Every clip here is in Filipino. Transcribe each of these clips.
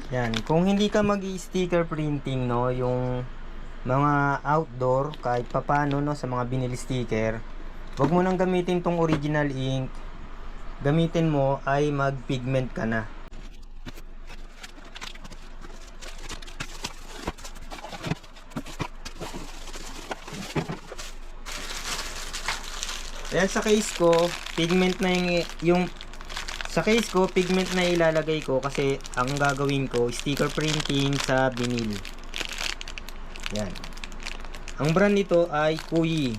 Yan, kung hindi ka mag-sticker printing, no, yung mga outdoor, kahit papano, no, sa mga binili sticker, wag mo nang gamitin tong original ink. Gamitin mo ay mag-pigment ka na. Kaya sa case ko, pigment na yung sa case ko, pigment na ilalagay ko kasi ang gagawin ko, sticker printing sa vinyl. Yan. Ang brand nito ay Kuyi.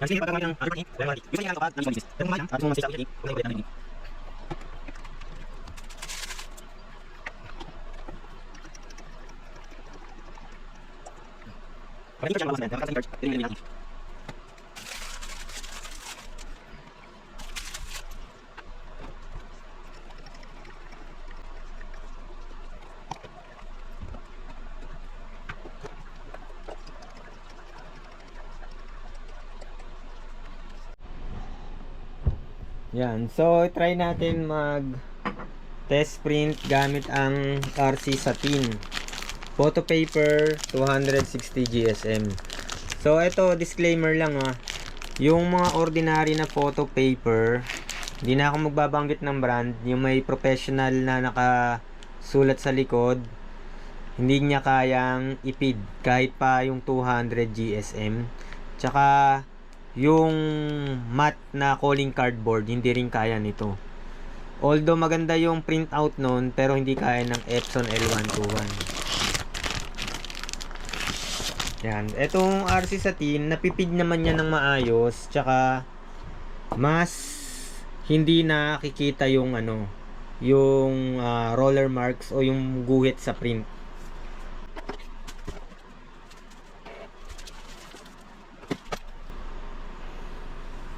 Ang sige pagkakawin ng paper ink, pero hindi. Gusto niya lang kapag nang business. Pero kumain, at kung masisa ang ink, kung ulit ng ink. Para hindi ko siya mabawasan, kaya makakasang charge, pinili ng ink. Yan, so try natin mag test print gamit ang RC Satin photo paper 260 GSM. So ito, disclaimer lang yung mga ordinary na photo paper, hindi na ako magbabanggit ng brand, yung may professional na nakasulat sa likod, hindi niya kayang ipid kahit pa yung 200 GSM. Tsaka yung matte na calling cardboard, hindi rin kaya nito. Although maganda yung printout nun, pero hindi kaya ng Epson L121. Yan, etong RC Satin, napipid naman niya ng maayos, tsaka mas hindi nakikita yung yung roller marks o yung guhit sa print.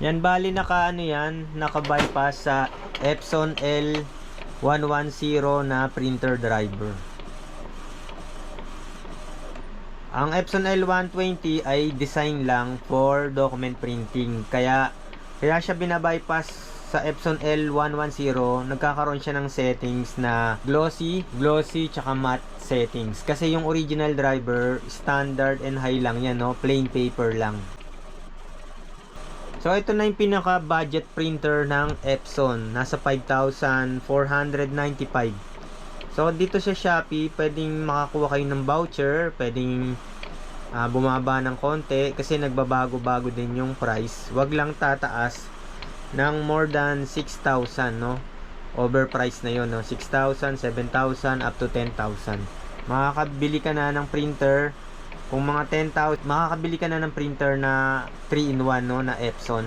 Yan, bali naka-bypass sa Epson L110 na printer driver. Ang Epson L120 ay design lang for document printing. Kaya siya binabypass sa Epson L110, nagkakaroon siya ng settings na glossy, tsaka matte settings. Kasi yung original driver, standard and high lang yan, no? Plain paper lang. So ito na yung pinaka budget printer ng Epson, nasa 5,495. So dito sa Shopee, pwedeng makakuha kayo ng voucher, pwedeng bumaba ng konti kasi nagbabago-bago din yung price. Wag lang tataas ng more than 6,000, no? Overpriced na yon, no? 6,000, 7,000 up to 10,000. Makakabili ka na ng printer. Kung mga 10,000, makakabili ka na ng printer na 3-in-1, no, na Epson.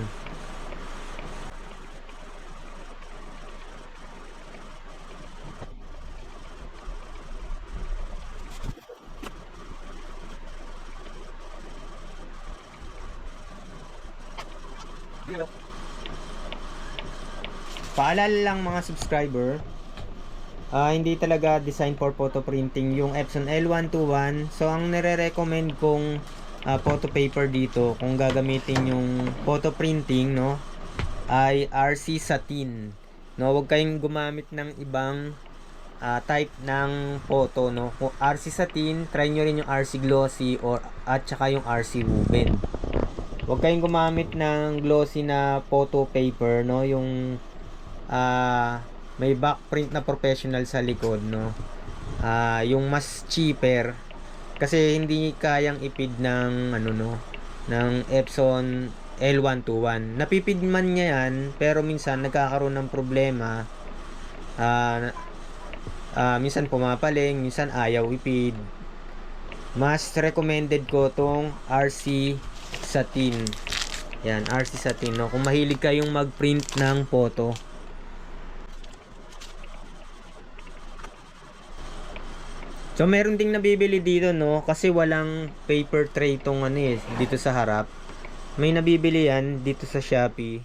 Paalala lang mga subscriber, hindi talaga design for photo printing yung Epson L121. So ang nire-recommend kong photo paper dito kung gagamitin yung photo printing, no, ay RC Satin, no. Huwag kayong gumamit ng ibang type ng photo, no. Kung RC Satin, try nyo rin yung RC Glossy at saka yung RC Woven. Huwag kayong gumamit ng glossy na photo paper, no, yung may back print na professional sa likod, no. Yung mas cheaper kasi hindi kayang ipid ng ng Epson L121. Napipid man niya yan, pero minsan nagkakaroon ng problema. Minsan pumapaling, minsan ayaw ipid. Mas recommended ko tong RC Satin. Yan, RC Satin, no. Kung mahilig kayong mag-print ng photo. So meron ding nabibili dito, no, kasi walang paper tray tong ano eh, dito sa harap. May nabibili yan dito sa Shopee.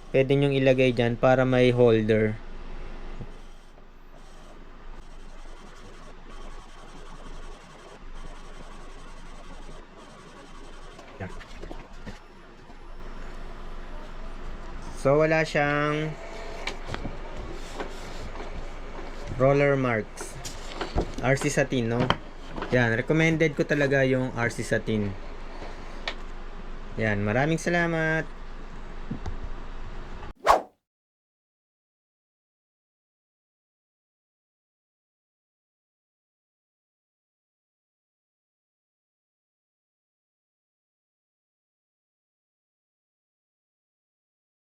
Pwede nyong ilagay dyan para may holder. So wala siyang roller marks. RC Satin, no? Yan, recommended ko talaga yung RC Satin. Yan, maraming salamat.